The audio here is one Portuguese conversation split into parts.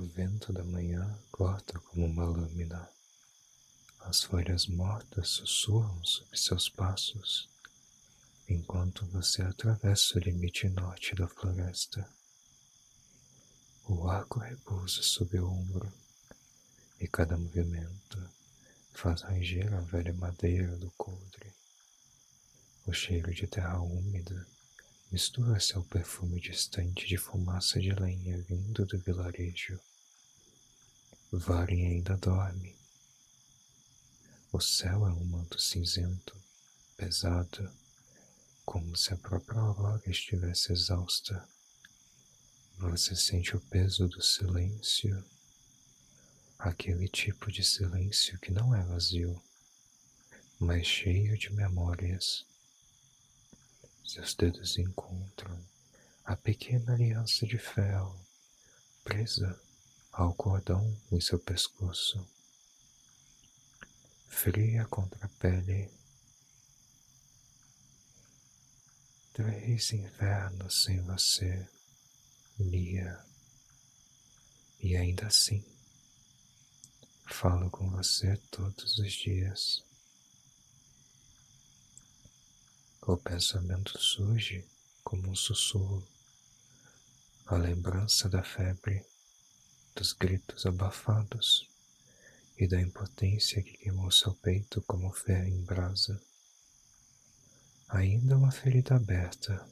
O vento da manhã corta como uma lâmina. As folhas mortas sussurram sob seus passos, enquanto você atravessa o limite norte da floresta. O arco repousa sob o ombro, e cada movimento faz ranger a velha madeira do coldre. O cheiro de terra úmida mistura-se ao perfume distante de fumaça de lenha vindo do vilarejo. Varen ainda dorme. O céu é um manto cinzento, pesado, como se a própria aurora estivesse exausta. Você sente o peso do silêncio, aquele tipo de silêncio que não é vazio, mas cheio de memórias. Seus dedos encontram a pequena aliança de ferro presa ao cordão em seu pescoço. Fria contra a pele. 3 invernos sem você, Lia. E ainda assim, falo com você todos os dias. O pensamento surge como um sussurro, a lembrança da febre, dos gritos abafados e da impotência que queimou seu peito como ferro em brasa. Ainda uma ferida aberta.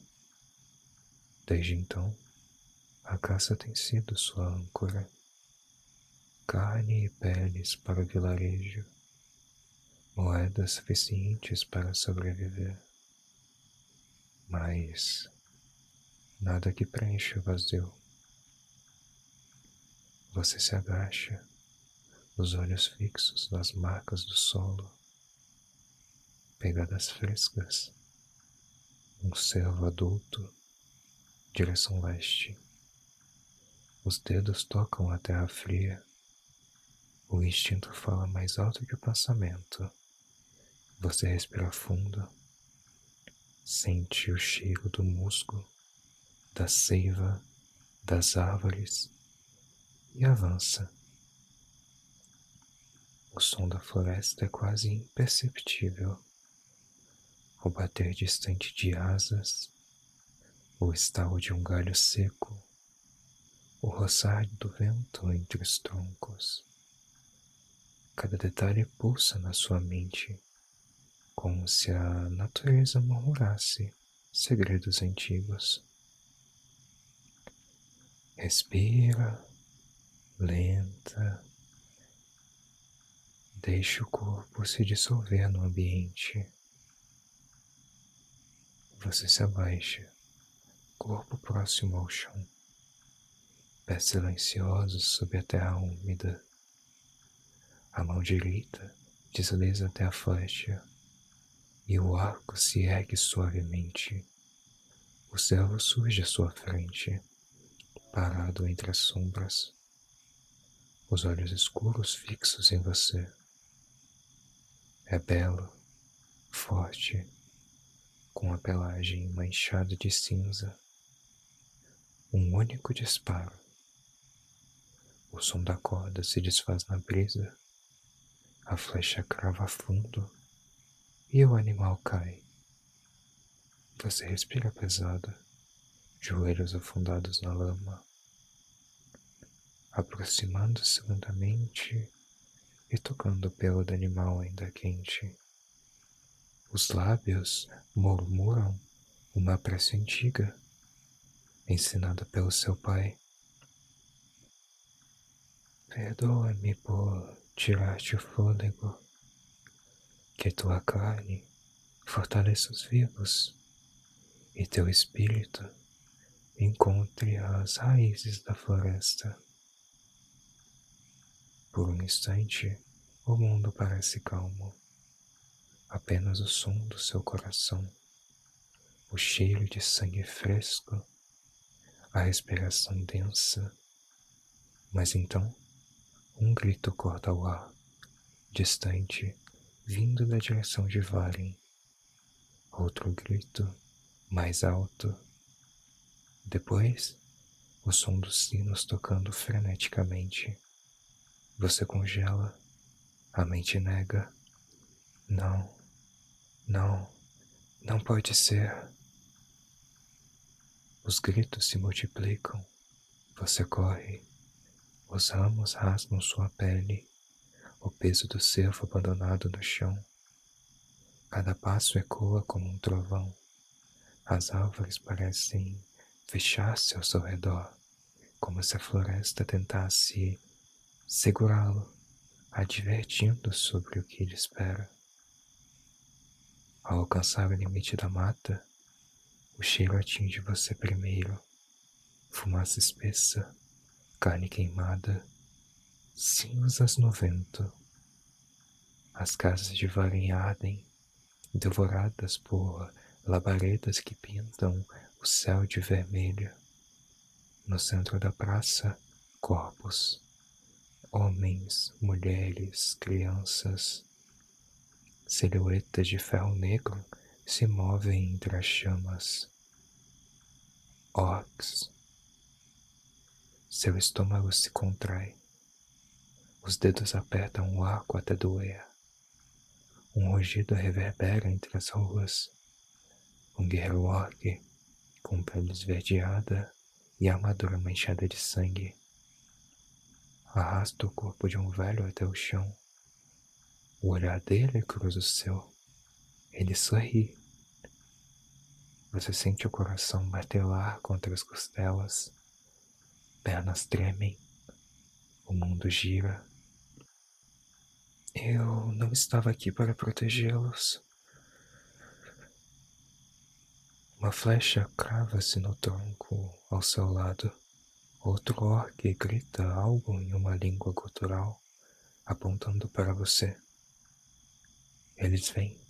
Desde então, a caça tem sido sua âncora. Carne e peles para o vilarejo, moedas suficientes para sobreviver. Mas nada que preencha o vazio. Você se agacha, os olhos fixos nas marcas do solo, pegadas frescas, um cervo adulto, direção leste. Os dedos tocam a terra fria. O instinto fala mais alto que o pensamento. Você respira fundo, sente o cheiro do musgo, da seiva, das árvores e avança. O som da floresta é quase imperceptível. O bater distante de asas, o estalo de um galho seco, o roçar do vento entre os troncos. Cada detalhe pulsa na sua mente, como se a natureza murmurasse segredos antigos. Respira, lenta, deixe o corpo se dissolver no ambiente. Você se abaixa, corpo próximo ao chão, pés silenciosos sob a terra úmida. A mão direita desliza até a flecha, e o arco se ergue suavemente. O cervo surge à sua frente, parado entre as sombras, os olhos escuros fixos em você. É belo, forte, com a pelagem manchada de cinza. Um único disparo. O som da corda se desfaz na brisa. A flecha crava fundo e o animal cai. Você respira pesado, joelhos afundados na lama, aproximando-se lentamente e tocando o pelo do animal ainda quente. Os lábios murmuram uma prece antiga, ensinada pelo seu pai. Perdoa-me por tirar-te o fôlego, que tua carne fortaleça os vivos e teu espírito encontre as raízes da floresta. Por um instante, o mundo parece calmo. Apenas o som do seu coração, o cheiro de sangue fresco, a respiração densa. Mas então, um grito corta o ar, distante, vindo da direção de Varen. Outro grito, mais alto. Depois, o som dos sinos tocando freneticamente. Você congela, a mente nega. Não, não, não pode ser. Os gritos se multiplicam. Você corre. Os ramos rasgam sua pele. O peso do cervo abandonado no chão. Cada passo ecoa como um trovão. As árvores parecem fechar-se ao seu redor, como se a floresta tentasse segurá-lo, advertindo sobre o que lhe espera. Ao alcançar o limite da mata, o cheiro atinge você primeiro. Fumaça espessa, carne queimada, cinzas no vento. As casas de Varen ardem, devoradas por labaredas que pintam o céu de vermelho. No centro da praça, corpos. Homens, mulheres, crianças. Silhuetas de ferro negro se movem entre as chamas. Orcs. Seu estômago se contrai. Os dedos apertam o arco até doer. Um rugido reverbera entre as ruas. Um guerreiro orc, com pele esverdeada e armadura manchada de sangue, arrasta o corpo de um velho até o chão. O olhar dele cruza o seu. Ele sorri. Você sente o coração martelar contra as costelas. Pernas tremem. O mundo gira. Eu não estava aqui para protegê-los. Uma flecha crava-se no tronco ao seu lado. Outro orc grita algo em uma língua gutural, apontando para você. Eles vêm.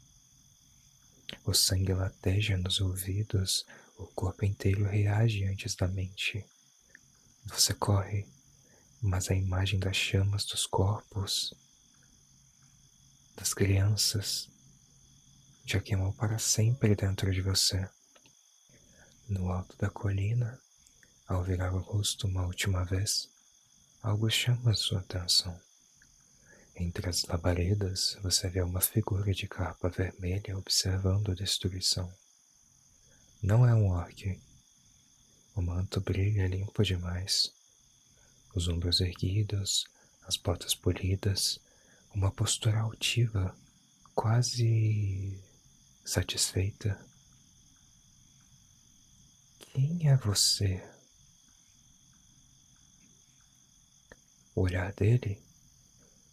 O sangue lateja nos ouvidos, o corpo inteiro reage antes da mente. Você corre, mas a imagem das chamas dos corpos, das crianças, já queimou para sempre dentro de você. No alto da colina, ao virar o rosto uma última vez, algo chama sua atenção. Entre as labaredas, você vê uma figura de capa vermelha observando a destruição. Não é um orc. O manto brilha limpo demais. Os ombros erguidos, as botas polidas, uma postura altiva, quase satisfeita. Quem é você? O olhar dele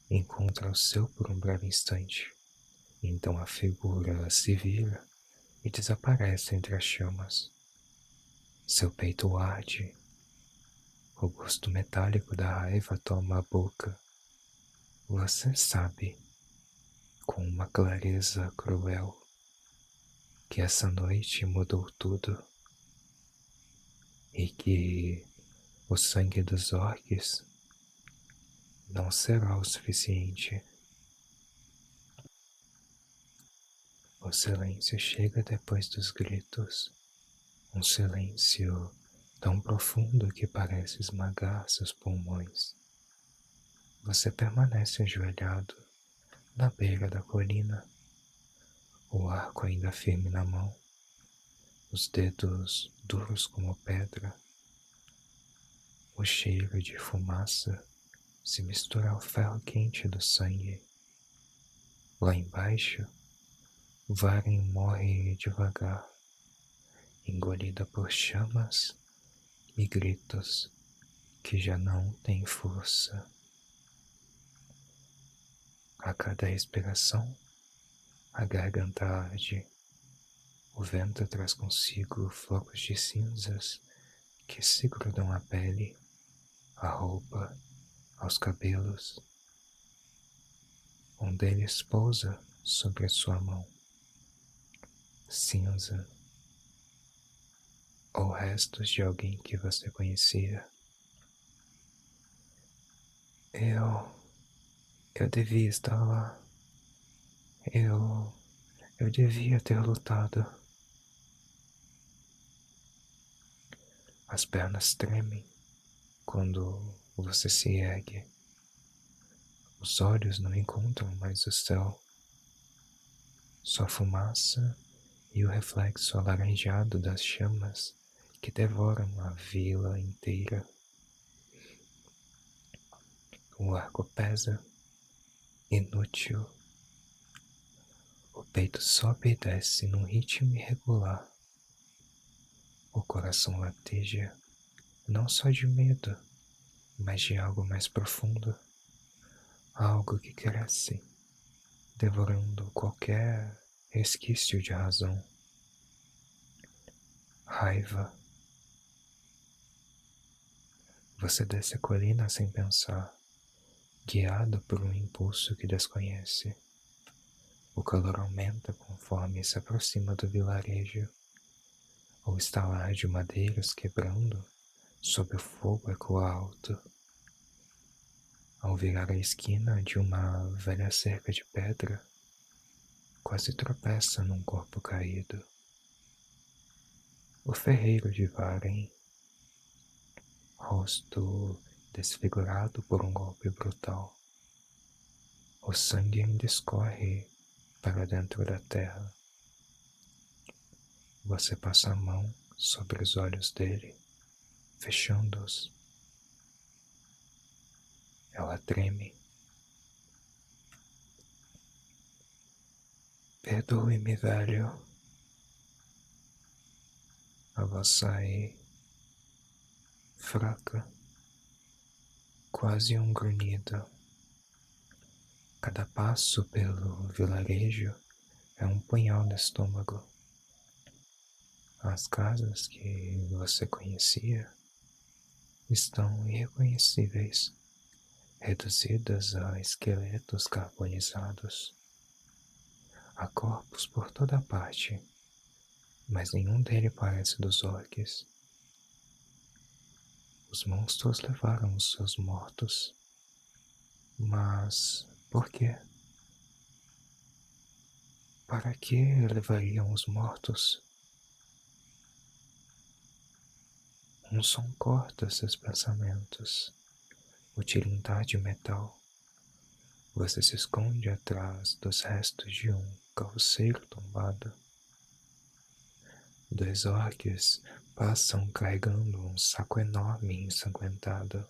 encontra o seu por um breve instante. Então a figura se vira e desaparece entre as chamas. Seu peito arde. O gosto metálico da raiva toma a boca. Você sabe, com uma clareza cruel, que essa noite mudou tudo e que o sangue dos orcs não será o suficiente. O silêncio chega depois dos gritos, um silêncio tão profundo que parece esmagar seus pulmões. Você permanece ajoelhado na beira da colina, o arco ainda firme na mão, os dedos duros como pedra. O cheiro de fumaça se mistura ao ferro quente do sangue. Lá embaixo, Varen morre devagar, engolida por chamas e gritos que já não têm força. A cada respiração, a garganta arde. O vento traz consigo flocos de cinzas que se grudam à pele, à roupa, aos cabelos. Um deles pousa sobre a sua mão. Cinza, ou restos de alguém que você conhecia. Eu devia estar lá. Eu devia ter lutado. As pernas tremem, Quando você se ergue, os olhos não encontram mais o céu, só fumaça e o reflexo alaranjado das chamas que devoram a vila inteira. O arco pesa, inútil. O peito sobe e desce num ritmo irregular. O coração lateja, não só de medo, mas de algo mais profundo. Algo que cresce, devorando qualquer resquício de razão. Raiva. Você desce a colina sem pensar, guiado por um impulso que desconhece. O calor aumenta conforme se aproxima do vilarejo. O estalar de madeiras quebrando sob o fogo ecoa alto. Ao virar a esquina de uma velha cerca de pedra, quase tropeça num corpo caído. O ferreiro de Varen, rosto desfigurado por um golpe brutal. O sangue ainda escorre para dentro da terra. Você passa a mão sobre os olhos dele, fechando-os. Ela treme. Perdoe-me, velho. A voz sai fraca, quase um grunhido. Cada passo pelo vilarejo é um punhal no estômago. As casas que você conhecia estão irreconhecíveis, reduzidas a esqueletos carbonizados. Há corpos por toda parte, mas nenhum deles parece dos orques. Os monstros levaram os seus mortos. Mas por quê? Para que levariam os mortos? Um som corta seus pensamentos. O tilintar de metal. Você se esconde atrás dos restos de um carroceiro tombado. Dois orques passam carregando um saco enorme e ensanguentado.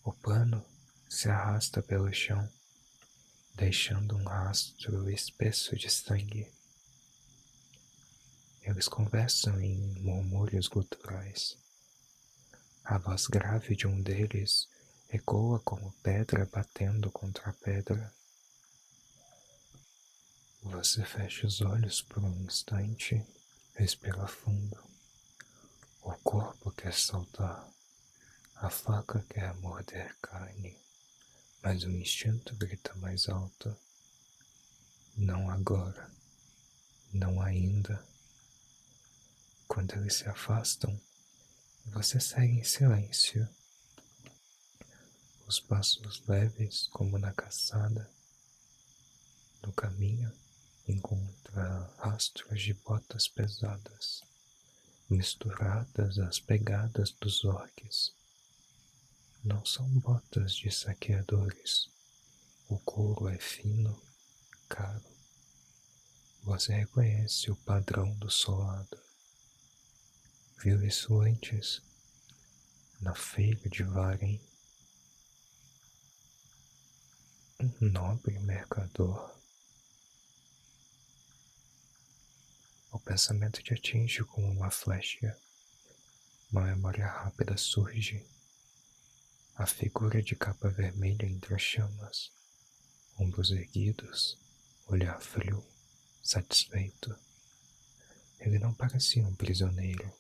O pano se arrasta pelo chão, deixando um rastro espesso de sangue. Eles conversam em murmúrios guturais. A voz grave de um deles ecoa como pedra batendo contra pedra. Você fecha os olhos por um instante, respira fundo. O corpo quer saltar, a faca quer morder carne, mas o instinto grita mais alto. Não agora, não ainda. Quando eles se afastam, você segue em silêncio. Os passos leves como na caçada. No caminho, encontra rastros de botas pesadas, misturadas às pegadas dos orques. Não são botas de saqueadores. O couro é fino, caro. Você reconhece o padrão do solado. Viu isso antes, na feira de Varen. Um nobre mercador. O pensamento te atinge como uma flecha. Uma memória rápida surge. A figura de capa vermelha entre as chamas, ombros erguidos, olhar frio, satisfeito. Ele não parecia um prisioneiro.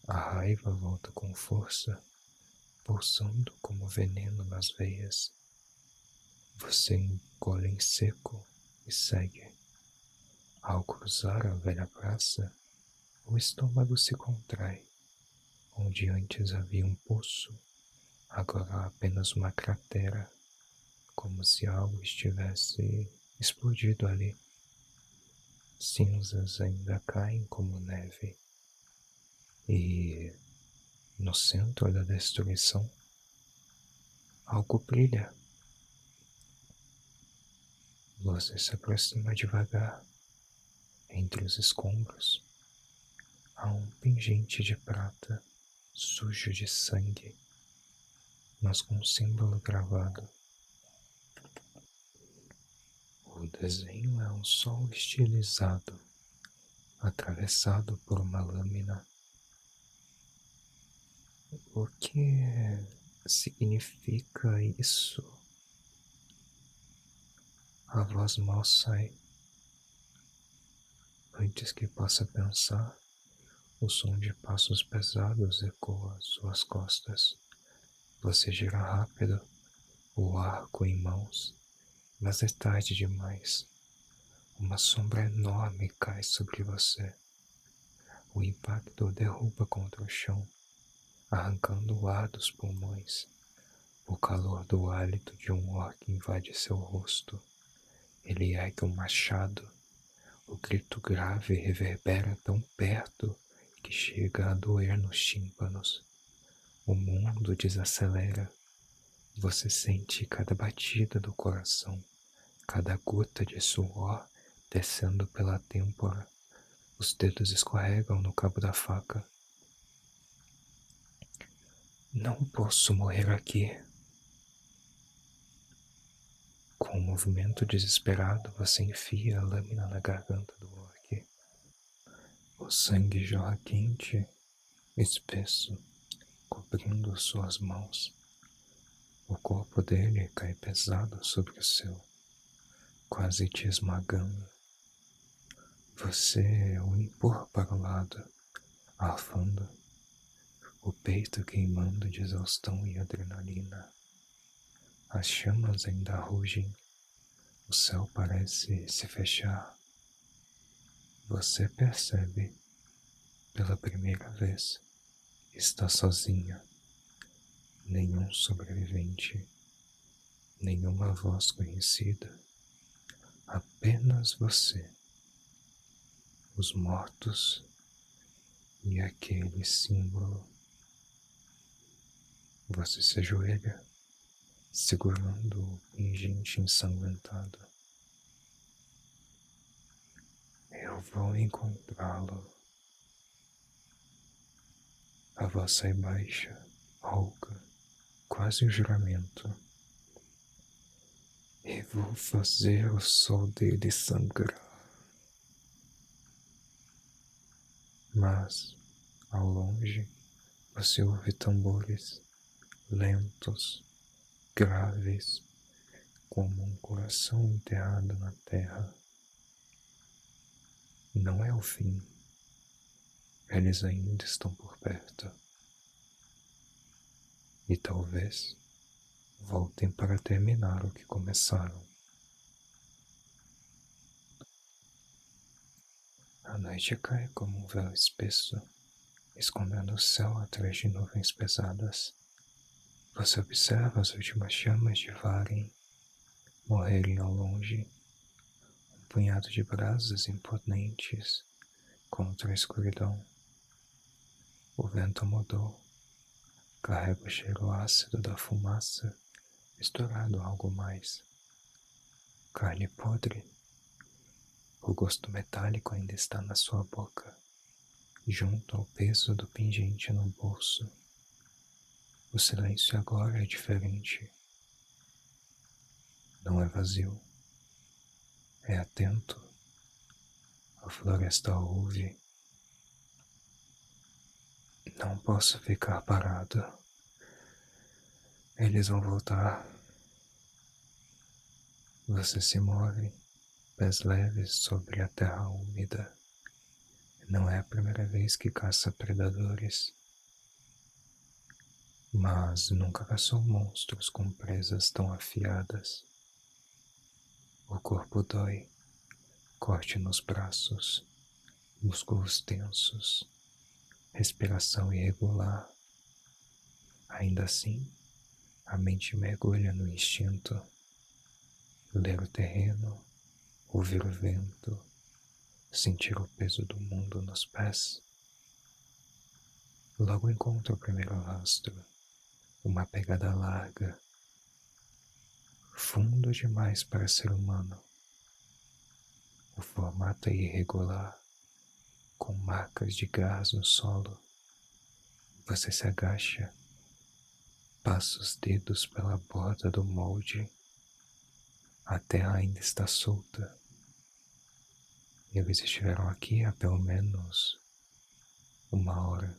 A raiva volta com força, pulsando como veneno nas veias. Você engole em seco e segue. Ao cruzar a velha praça, o estômago se contrai. Onde antes havia um poço, agora há apenas uma cratera, como se algo estivesse explodido ali. Cinzas ainda caem como neve, e no no centro da destruição, algo brilha. Você se aproxima devagar. Entre os escombros, há um pingente de prata, sujo de sangue, mas com um símbolo gravado. O desenho é um sol estilizado, atravessado por uma lâmina. O que significa isso? A voz mal sai. Antes que possa pensar, o som de passos pesados ecoa às suas costas. Você gira rápido, o arco em mãos, mas é tarde demais. Uma sombra enorme cai sobre você. O impacto derruba contra o chão, arrancando o ar dos pulmões. O calor do hálito de um orc invade seu rosto. Ele ergue um machado. O grito grave reverbera tão perto que chega a doer nos tímpanos. O mundo desacelera. Você sente cada batida do coração, cada gota de suor descendo pela têmpora. Os dedos escorregam no cabo da faca. Não posso morrer aqui. Com um movimento desesperado, você enfia a lâmina na garganta do orc. O sangue jorra quente, espesso, cobrindo suas mãos. O corpo dele cai pesado sobre o seu, quase te esmagando. Você o empurra para o lado, arfando, o peito queimando de exaustão e adrenalina. As chamas ainda rugem, o céu parece se fechar. Você percebe, pela primeira vez, está sozinha. Nenhum sobrevivente, nenhuma voz conhecida, apenas você, os mortos e aquele símbolo. Você se ajoelha, segurando o pingente ensanguentado. Eu vou encontrá-lo. A voz sai baixa, rouca, quase um juramento. E vou fazer o sol dele sangrar. Mas, ao longe, você ouve tambores lentos, graves, como um coração enterrado na terra. Não é o fim. Eles ainda estão por perto. E talvez voltem para terminar o que começaram. A noite cai como um véu espesso, escondendo o céu atrás de nuvens pesadas. Você observa as últimas chamas de Varen morrerem ao longe, um punhado de brasas imponentes contra a escuridão. O vento mudou, carrega o cheiro ácido da fumaça, misturado a algo mais. Carne podre. O gosto metálico ainda está na sua boca, junto ao peso do pingente no bolso. O silêncio agora é diferente. Não é vazio. É atento. A floresta ouve. Não posso ficar parado. Eles vão voltar. Você se move, pés leves sobre a terra úmida. Não é a primeira vez que caça predadores, mas nunca caçou monstros com presas tão afiadas. O corpo dói, corte nos braços, músculos tensos, respiração irregular. Ainda assim, a mente mergulha no instinto, ler o terreno, ouvir o vento, sentir o peso do mundo nos pés. Logo encontra o primeiro rastro, uma pegada larga, fundo demais para ser humano. O formato é irregular, com marcas de gás no solo. Você se agacha, passa os dedos pela borda do molde. A terra ainda está solta. Eles estiveram aqui há pelo menos 1 hora.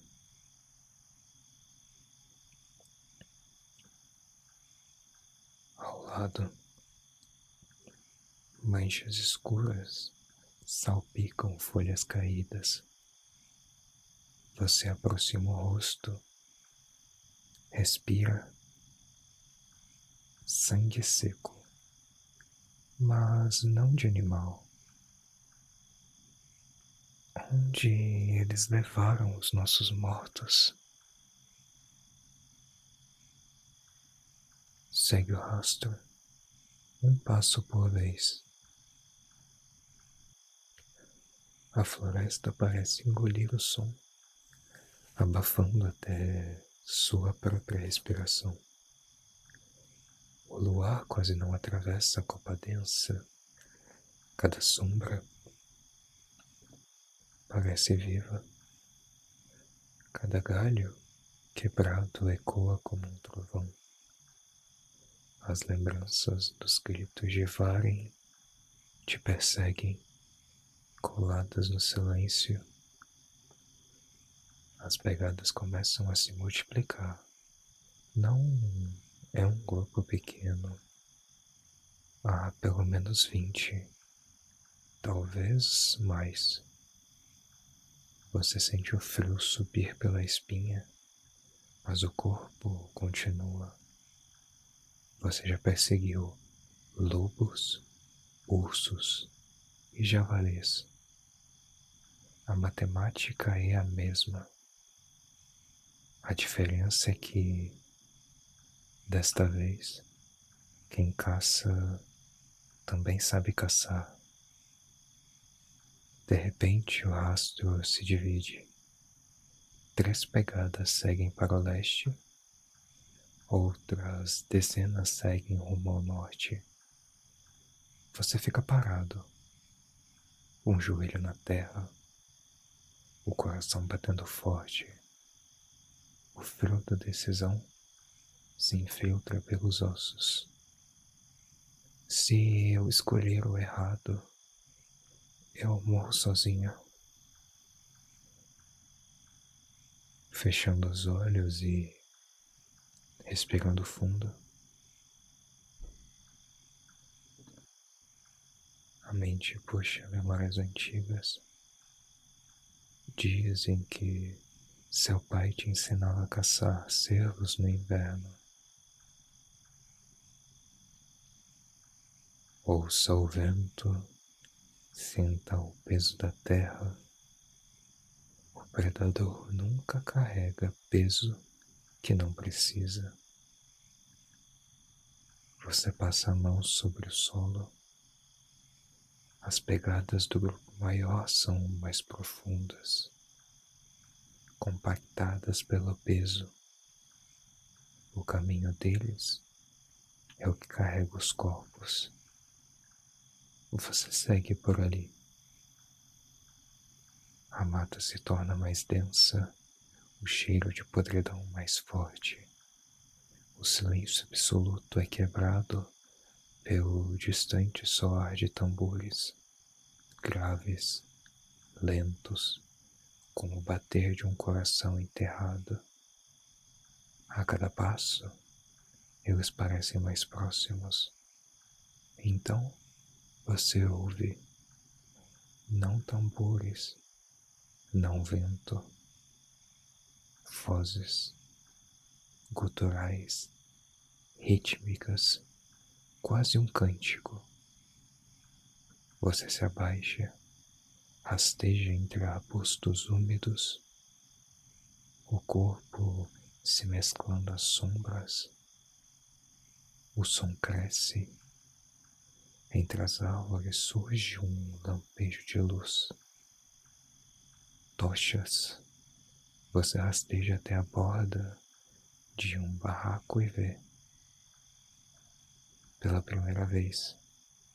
Ao lado, manchas escuras salpicam folhas caídas. Você aproxima o rosto, respira, sangue seco, mas não de animal. Onde eles levaram os nossos mortos? Segue o rastro, um passo por vez. A floresta parece engolir o som, abafando até sua própria respiração. O luar quase não atravessa a copa densa. Cada sombra parece viva. Cada galho quebrado ecoa como um trovão. As lembranças dos gritos de Varen te perseguem, coladas no silêncio. As pegadas começam a se multiplicar. Não é um grupo pequeno. Há pelo menos 20, talvez mais. Você sente o frio subir pela espinha, mas o corpo continua. Você já perseguiu lobos, ursos e javalis. A matemática é a mesma. A diferença é que, desta vez, quem caça também sabe caçar. De repente, o rastro se divide. 3 pegadas seguem para o leste, outras dezenas seguem rumo ao norte. Você fica parado, um joelho na terra, o coração batendo forte. O frio da decisão se infiltra pelos ossos. Se eu escolher o errado, eu morro sozinho. Fechando os olhos e respirando fundo, a mente puxa memórias antigas. Dias em que seu pai te ensinava a caçar cervos no inverno. Ouça o vento, sinta o peso da terra. O predador nunca carrega peso que não precisa. Você passa a mão sobre o solo. As pegadas do grupo maior são mais profundas, compactadas pelo peso. O caminho deles é o que carrega os corpos. Você segue por ali. A mata se torna mais densa, o cheiro de podridão mais forte. O silêncio absoluto é quebrado pelo distante soar de tambores, graves, lentos, como o bater de um coração enterrado. A cada passo, eles parecem mais próximos. Então, você ouve, não tambores, não vento, vozes guturais, rítmicas, quase um cântico. Você se abaixa, rasteja entre arbustos úmidos, o corpo se mesclando às sombras. O som cresce. Entre as árvores surge um lampejo de luz. Tochas, Você rasteja até a borda de um barraco e vê, pela primeira vez,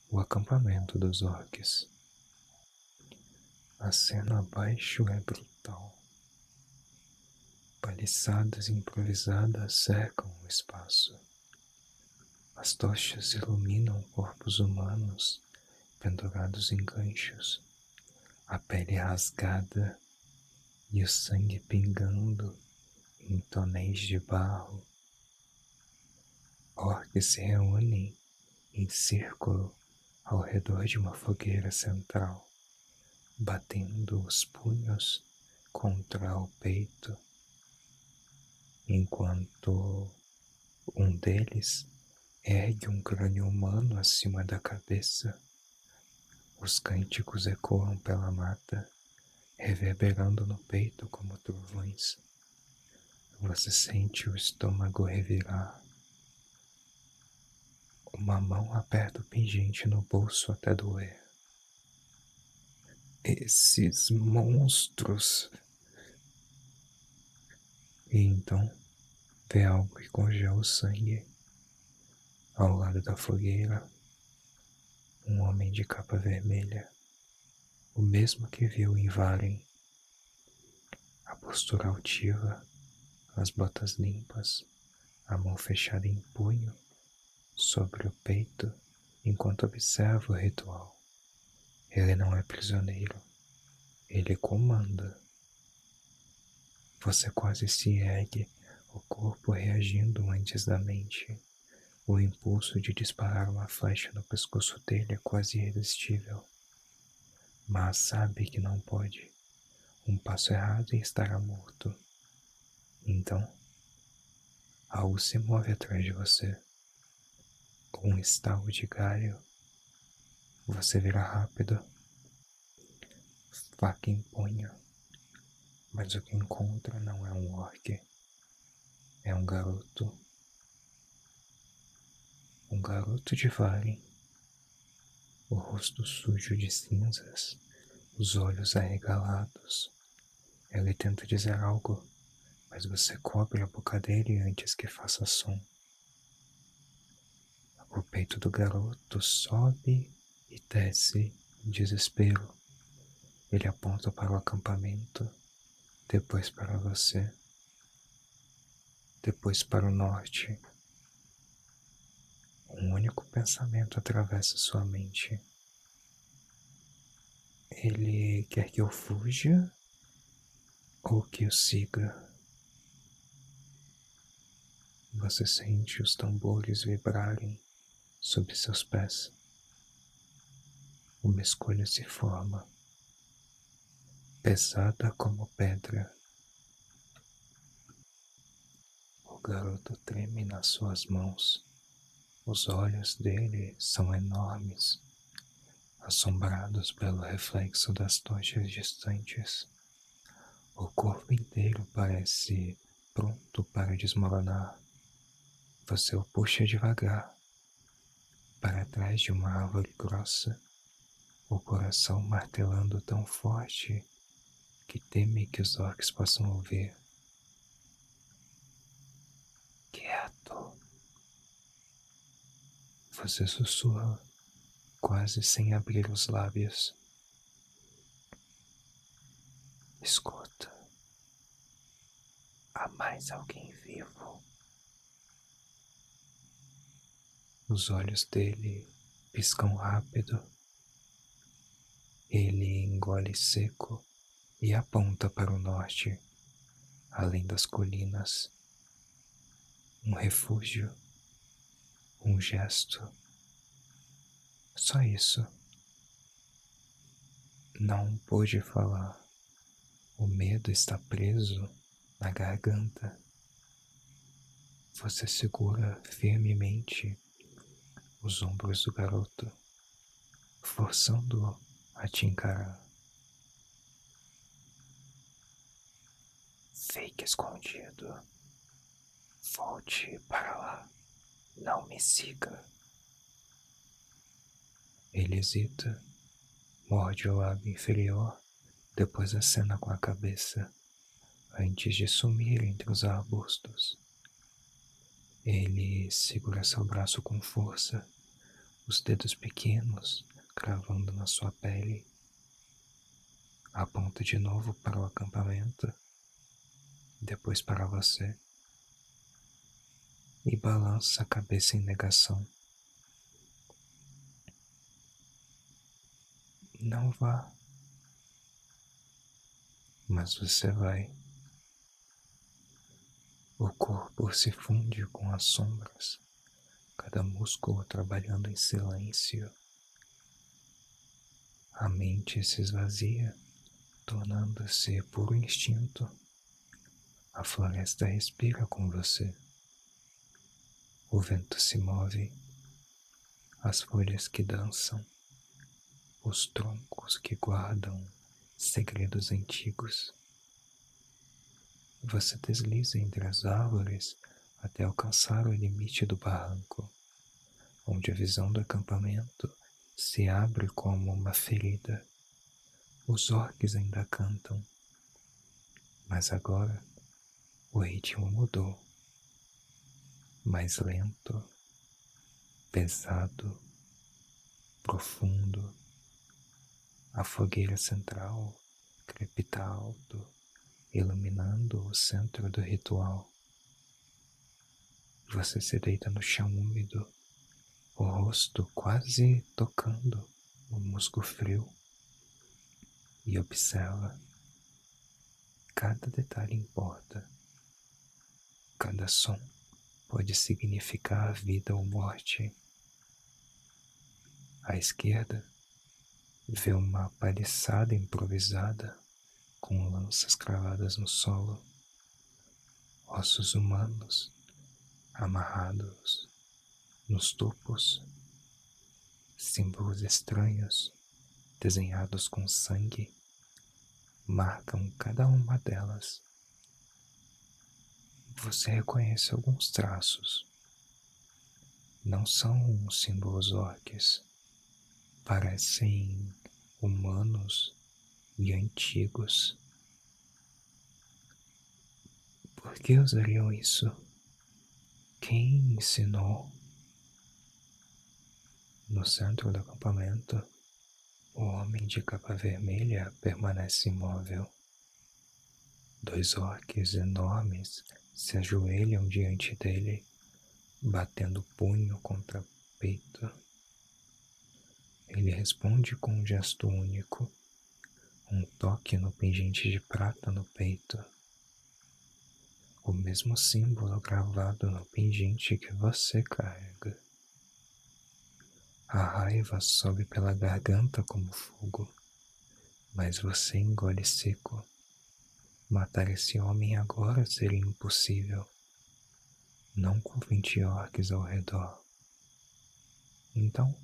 o acampamento dos orques. A cena abaixo é brutal. Paliçadas improvisadas cercam o espaço. As tochas iluminam corpos humanos pendurados em ganchos, a pele rasgada e o sangue pingando em tonéis de barro. Orques se reúnem em círculo ao redor de uma fogueira central, batendo os punhos contra o peito, enquanto um deles ergue um crânio humano acima da cabeça. Os cânticos ecoam pela mata, reverberando no peito como trovões. Você sente o estômago revirar. Uma mão aperta o pingente no bolso até doer. Esses monstros! E então vê algo que congela o sangue. Ao lado da fogueira, um homem de capa vermelha, o mesmo que viu em Varen. A postura altiva, as botas limpas, a mão fechada em punho sobre o peito enquanto observa o ritual. Ele não é prisioneiro, ele comanda. Você quase se ergue, o corpo reagindo antes da mente. O impulso de disparar uma flecha no pescoço dele é quase irresistível. Mas sabe que não pode. Um passo errado e estará morto. Então, algo se move atrás de você. Com um estalo de galho, você vira rápido, faca em punho. Mas o que encontra não é um orc. É um garoto. Um garoto de Varen. O rosto sujo de cinzas, os olhos arregalados. Ele tenta dizer algo, mas você cobre a boca dele antes que faça som. O peito do garoto sobe e desce em desespero. Ele aponta para o acampamento, depois para você, depois para o norte. Um único pensamento atravessa sua mente. Ele quer que eu fuja ou que eu siga? Você sente os tambores vibrarem sob seus pés. Uma escolha se forma, pesada como pedra. O garoto treme nas suas mãos. Os olhos dele são enormes, assombrados pelo reflexo das tochas distantes. O corpo inteiro parece pronto para desmoronar. Você o puxa devagar, para trás de uma árvore grossa, o coração martelando tão forte que teme que os orcs possam ouvir. Quieto! Você sussurra, quase sem abrir os lábios. Escuta. Há mais alguém vivo. Os olhos dele piscam rápido. Ele engole seco e aponta para o norte, além das colinas. Um refúgio, um gesto. Só isso. Não pôde falar. O medo está preso na garganta. Você segura firmemente os ombros do garoto, forçando-o a te encarar. Fique escondido. Volte para lá. Não me siga. Ele hesita, morde o lábio inferior, depois acena com a cabeça. antes de sumir entre os arbustos. Ele segura seu braço com força, os dedos pequenos cravando na sua pele. Aponta de novo para o acampamento, depois para você, e balança a cabeça em negação. Não vá, mas você vai. O corpo se funde com as sombras, cada músculo trabalhando em silêncio. A mente se esvazia, tornando-se puro instinto. A floresta respira com você. O vento se move, as folhas que dançam, os troncos que guardam segredos antigos. Você desliza entre as árvores até alcançar o limite do barranco, onde a visão do acampamento se abre como uma ferida. Os orques ainda cantam, mas agora o ritmo mudou. Mais lento, pesado, profundo. A fogueira central crepita alto, iluminando o centro do ritual. Você se deita no chão úmido, o rosto quase tocando o musgo frio, e observa. Cada detalhe importa. Cada som pode significar vida ou morte. À esquerda, vê uma paliçada improvisada com lanças cravadas no solo, ossos humanos amarrados nos topos, símbolos estranhos desenhados com sangue marcam cada uma delas. Você reconhece alguns traços. Não são símbolos orques, parecem humanos e antigos. Por que usariam isso? Quem ensinou? No centro do acampamento, o homem de capa vermelha permanece imóvel. Dois orques enormes se ajoelham diante dele, batendo o punho contra o peito. Ele responde com um gesto único, um toque no pingente de prata no peito. O mesmo símbolo gravado no pingente que você carrega. A raiva sobe pela garganta como fogo, mas você engole seco. Matar esse homem agora seria impossível, não com 20 orques ao redor. Então,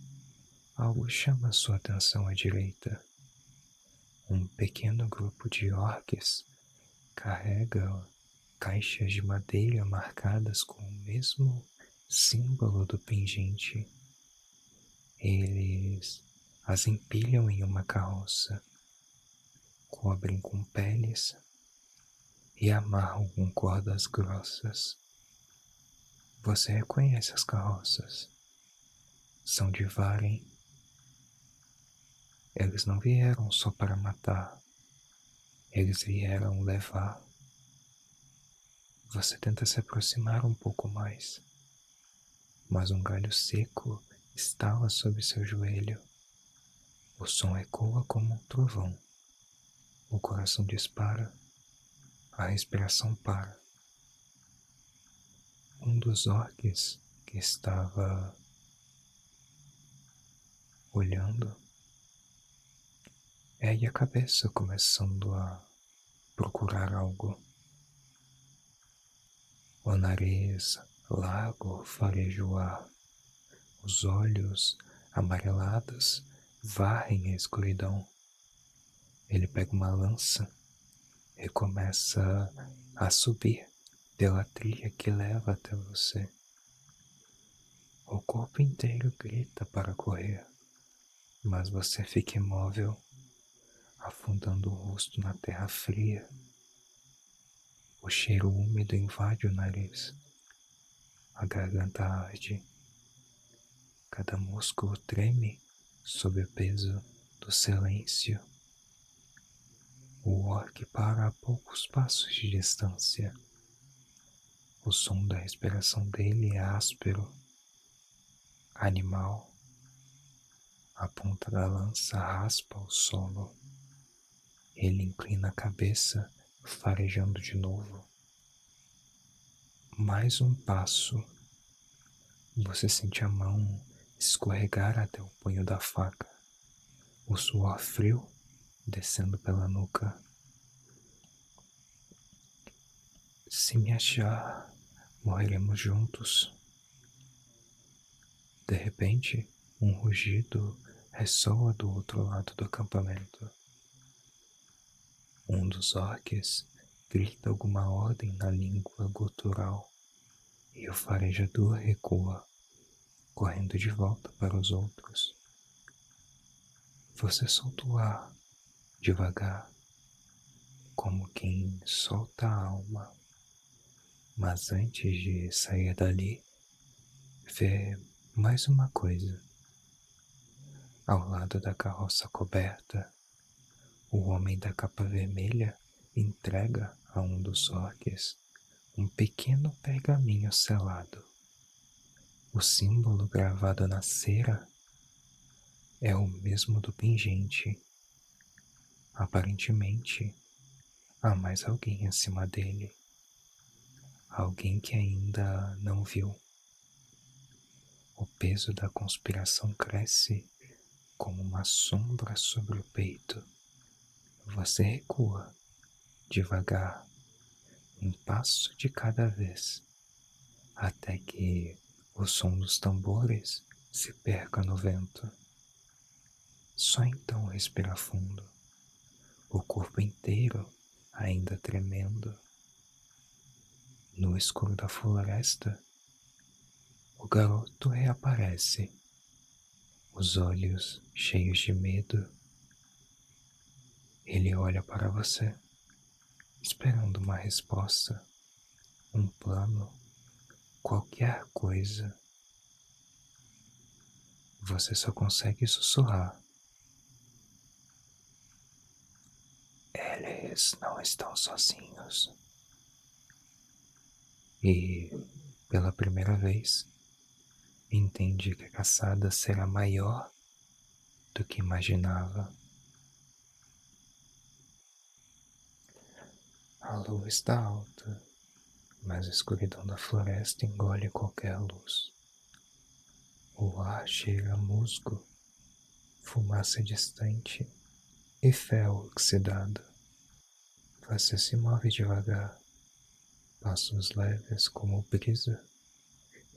algo chama sua atenção à direita. Um pequeno grupo de orques carrega caixas de madeira marcadas com o mesmo símbolo do pingente. Eles as empilham em uma carroça, cobrem com peles e amarram com cordas grossas. Você reconhece as carroças. São de Varen. Eles não vieram só para matar. Eles vieram levar. Você tenta se aproximar um pouco mais, mas um galho seco estala sob seu joelho. O som ecoa como um trovão. O coração dispara. A respiração para. Um dos orques que estava olhando ergue a cabeça, começando a procurar algo. O nariz largo fareja o ar. Os olhos amarelados varrem a escuridão. Ele pega uma lança e começa a subir pela trilha que leva até você. O corpo inteiro grita para correr, mas você fica imóvel, afundando o rosto na terra fria. O cheiro úmido invade o nariz. A garganta arde. Cada músculo treme sob o peso do silêncio. O orc para a poucos passos de distância. O som da respiração dele é áspero, animal. A ponta da lança raspa o solo. Ele inclina a cabeça, farejando de novo. Mais um passo. Você sente a mão escorregar até o punho da faca. O suor frio descendo pela nuca. Se me achar, morreremos juntos. De repente, um rugido ressoa do outro lado do acampamento. Um dos orques grita alguma ordem na língua gutural e o farejador recua, correndo de volta para os outros. Você solta o ar, devagar, como quem solta a alma. Mas antes de sair dali, vê mais uma coisa. Ao lado da carroça coberta, o homem da capa vermelha entrega a um dos orques um pequeno pergaminho selado. O símbolo gravado na cera é o mesmo do pingente. Aparentemente, há mais alguém acima dele. Alguém que ainda não viu. O peso da conspiração cresce como uma sombra sobre o peito. Você recua, devagar, um passo de cada vez, até que o som dos tambores se perca no vento. Só então respira fundo, o corpo inteiro ainda tremendo. No escuro da floresta, o garoto reaparece, os olhos cheios de medo. Ele olha para você, esperando uma resposta, um plano, qualquer coisa. Você só consegue sussurrar. Eles não estão sozinhos. E, pela primeira vez, entende que a caçada será maior do que imaginava. A lua está alta, mas a escuridão da floresta engole qualquer luz. O ar cheira a musgo, fumaça distante e ferro oxidado. Você se move devagar, passos leves como brisa,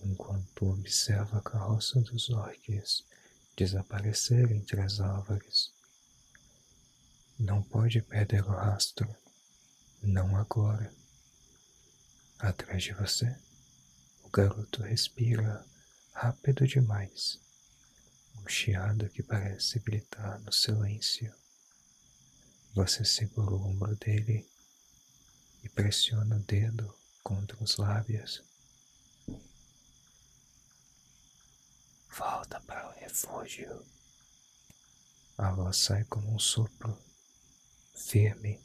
enquanto observa a carroça dos orques desaparecer entre as árvores. Não pode perder o rastro, não agora. Atrás de você, o garoto respira rápido demais, um chiado que parece gritar no silêncio. Você segura o ombro dele e pressiona o dedo contra os lábios. Volta para o refúgio. A voz sai como um sopro, firme.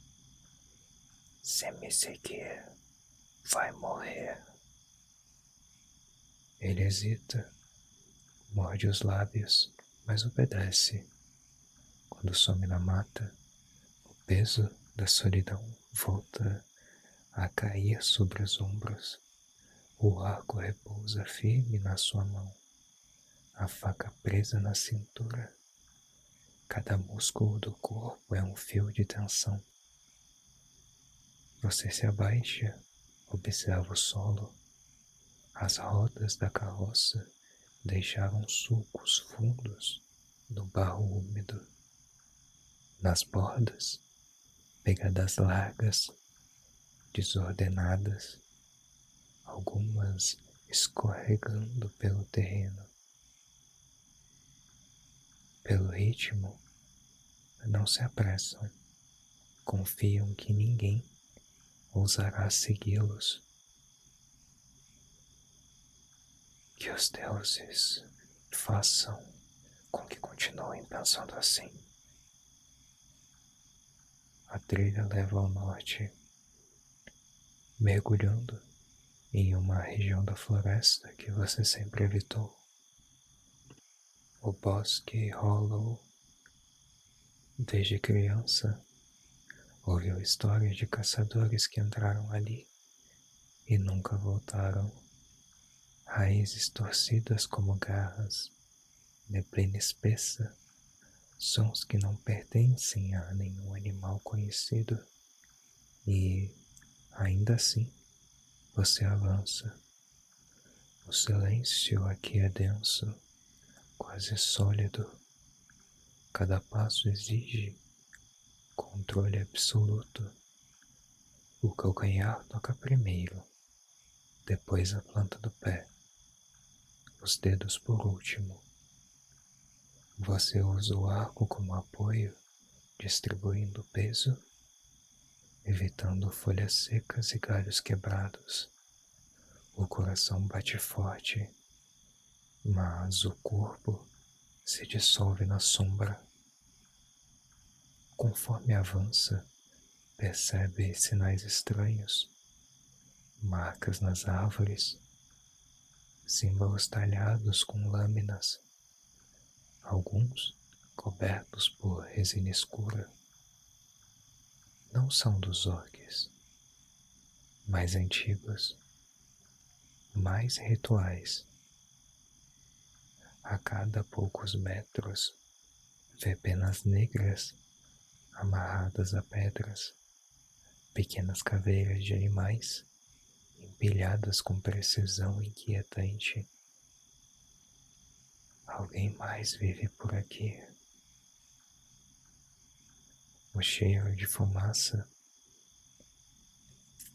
Se me seguir, vai morrer. Ele hesita, morde os lábios, mas obedece. Quando some na mata, o peso da solidão volta a cair sobre os ombros. O arco repousa firme na sua mão, a faca presa na cintura. Cada músculo do corpo é um fio de tensão. Você se abaixa, observa o solo. As rodas da carroça deixaram sulcos fundos no barro úmido. Nas bordas, pegadas largas, desordenadas, algumas escorregando pelo terreno. Pelo ritmo, não se apressam, confiam que ninguém ousará segui-los. Que os deuses façam com que continuem pensando assim. A trilha leva ao norte, mergulhando em uma região da floresta que você sempre evitou. O bosque Hollow. Desde criança, ouviu histórias de caçadores que entraram ali e nunca voltaram. Raízes torcidas como garras, neblina espessa, sons que não pertencem a nenhum animal conhecido. E, ainda assim, você avança. O silêncio aqui é denso, quase sólido. Cada passo exige controle absoluto. O calcanhar toca primeiro, depois a planta do pé, os dedos por último. Você usa o arco como apoio, distribuindo o peso, evitando folhas secas e galhos quebrados. O coração bate forte, mas o corpo se dissolve na sombra. Conforme avança, percebe sinais estranhos, marcas nas árvores, símbolos talhados com lâminas, alguns cobertos por resina escura. Não são dos orques, mais antigos, mais rituais. A cada poucos metros, vê penas negras amarradas a pedras, pequenas caveiras de animais empilhadas com precisão inquietante. Alguém mais vive por aqui. O cheiro de fumaça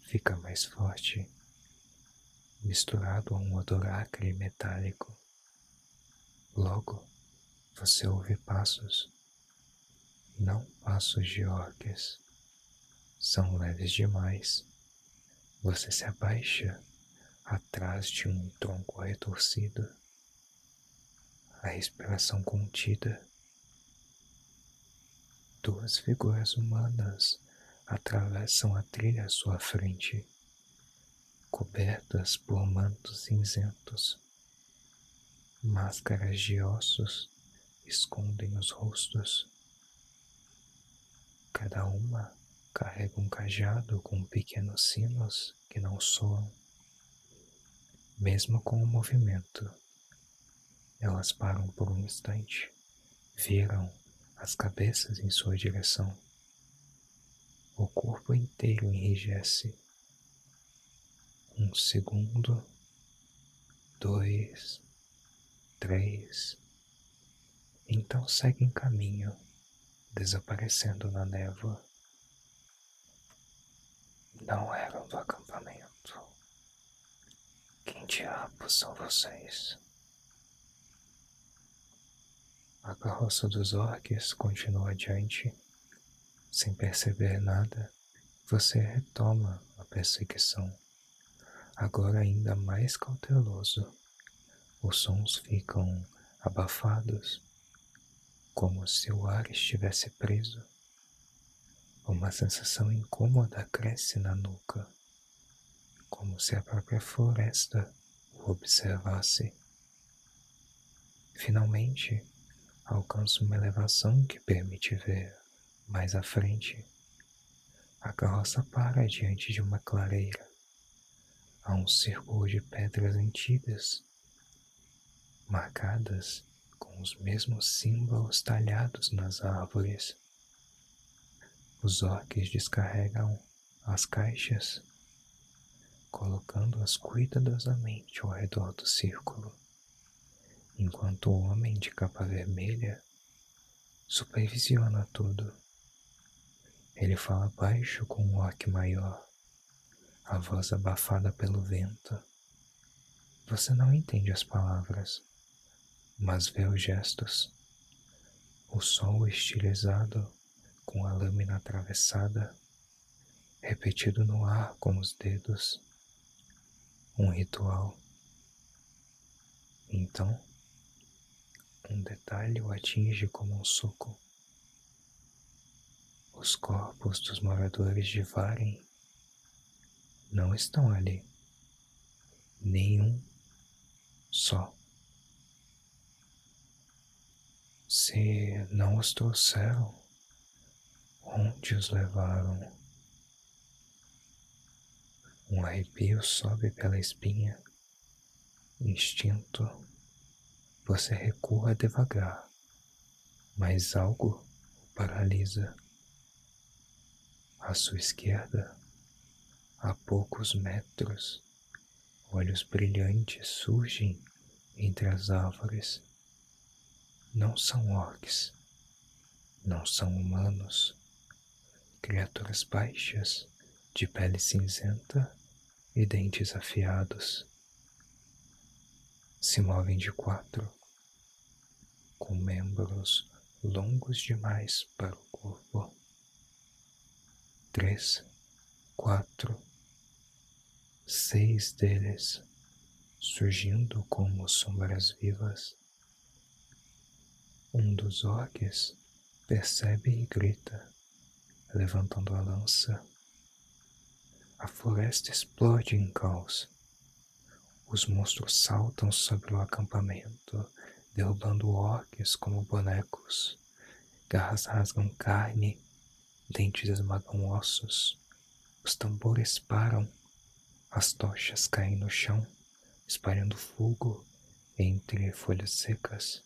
fica mais forte, misturado a um odor acre e metálico. Logo, você ouve passos, não passos de orques. São leves demais. Você se abaixa atrás de um tronco retorcido, a respiração contida. Duas figuras humanas atravessam a trilha à sua frente, cobertas por mantos cinzentos. Máscaras de ossos escondem os rostos. Cada uma carrega um cajado com pequenos sinos que não soam. Mesmo com o movimento, elas param por um instante, viram as cabeças em sua direção. O corpo inteiro enrijece. 1 segundo, 2, 3. Então seguem caminho, desaparecendo na névoa. Não eram do acampamento. Quem diabos são vocês? A carroça dos orques continua adiante. Sem perceber nada, você retoma a perseguição, agora ainda mais cauteloso. Os sons ficam abafados, como se o ar estivesse preso. Uma sensação incômoda cresce na nuca, como se a própria floresta o observasse. Finalmente, alcança uma elevação que permite ver mais à frente. A carroça para diante de uma clareira. Há um círculo de pedras antigas, marcadas com os mesmos símbolos talhados nas árvores. Os orques descarregam as caixas, colocando-as cuidadosamente ao redor do círculo, enquanto o homem de capa vermelha supervisiona tudo. Ele fala baixo com um orque maior, a voz abafada pelo vento. Você não entende as palavras, mas vê os gestos. O sol estilizado com a lâmina atravessada, repetido no ar com os dedos, um ritual. Então, um detalhe o atinge como um soco. Os corpos dos moradores de Varen não estão ali. Nenhum só. Se não os trouxeram, onde os levaram? Um arrepio sobe pela espinha. Instinto, você recua devagar, mas algo o paralisa. À sua esquerda, a poucos metros, olhos brilhantes surgem entre as árvores. Não são orcs, não são humanos, criaturas baixas, de pele cinzenta e dentes afiados. Se movem de quatro, com membros longos demais para o corpo. 3, 4, 6 deles, surgindo como sombras vivas. Um dos orcs percebe e grita, levantando a lança. A floresta explode em caos. Os monstros saltam sobre o acampamento, derrubando orcs como bonecos. Garras rasgam carne, dentes esmagam ossos. Os tambores param, as tochas caem no chão, espalhando fogo entre folhas secas.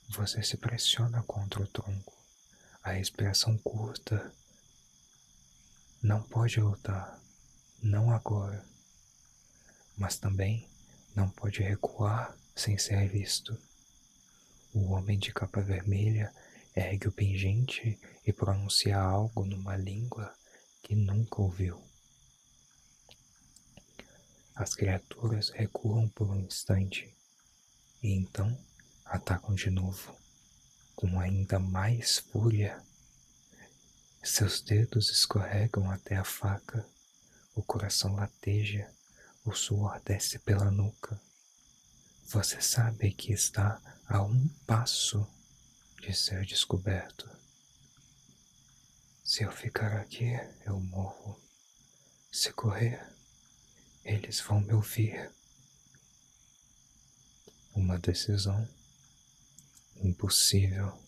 Você se pressiona contra o tronco, a respiração curta. Não pode lutar, não agora, mas também não pode recuar sem ser visto. O homem de capa vermelha ergue o pingente e pronuncia algo numa língua que nunca ouviu. As criaturas recuam por um instante e então atacam de novo, com ainda mais fúria. Seus dedos escorregam até a faca, o coração lateja, o suor desce pela nuca. Você sabe que está a um passo de ser descoberto. Se eu ficar aqui, eu morro. Se correr, eles vão me ouvir. Uma decisão impossível.